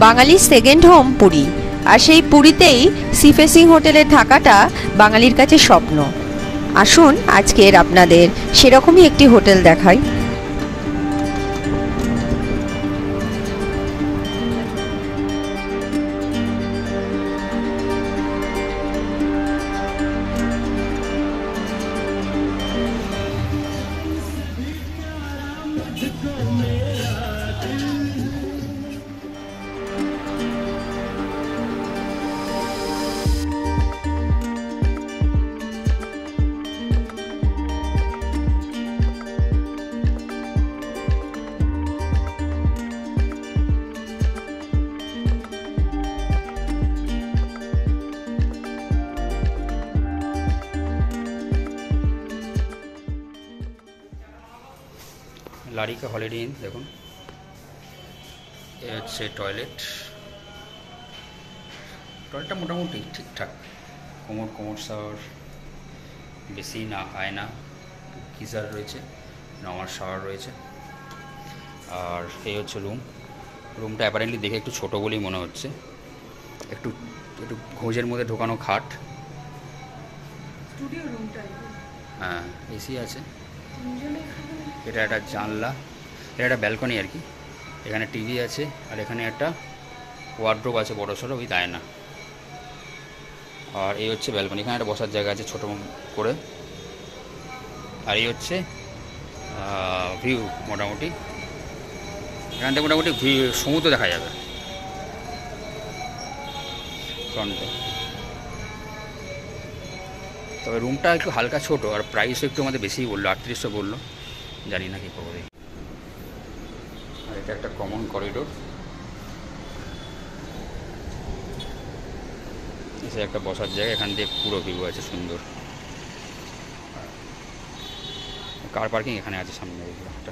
বাঙালির second home Puri, আর সেই পুরীতেই sea facing হোটেলে থাকাটা বাঙালির কাছে স্বপ্ন। আসুন আজকের আপনাদের সেরকমই একটি হোটেল দেখাই। লারিকা হলিডে ইন দেখুন, এ হচ্ছে টয়লেটটা মোটামুটি ঠিকঠাক, কোমর শাওয়ার, বেশি না আয়না, গিজার রয়েছে, নর্মাল শাওয়ার রয়েছে। আর এই হচ্ছে রুমটা অ্যাপারেন্টলি দেখে একটু ছোট বলেই মনে হচ্ছে, একটু ঘোজের মধ্যে ঢোকানো খাট, হ্যাঁ এসি আছে, এটা একটা জানলা, এটা একটা ব্যালকনি আর কি। এখানে টিভি আছে, আর এখানে একটা ওয়ার্ড্রোব আছে বড় সড়ো, ওই আয়না। আর এই হচ্ছে ব্যালকনি, এখানে একটা বসার জায়গা আছে ছোটো করে। আর এই হচ্ছে ভিউ, মোটামুটি এখান থেকে মোটামুটি সমুদ্র দেখা যাবে ফ্রন্টে। তবে রুমটা একটু হালকা ছোট, আর প্রাইসও একটু আমাদের বেশিই বললো, 3800 বললো, জানি না কী করবো। আর এটা একটা কমন করিডোর, এসে একটা বসার জায়গা, এখান দিয়ে পুরো ভিউ আছে সুন্দর। কার পার্কিং এখানে আছে সামনে একটা।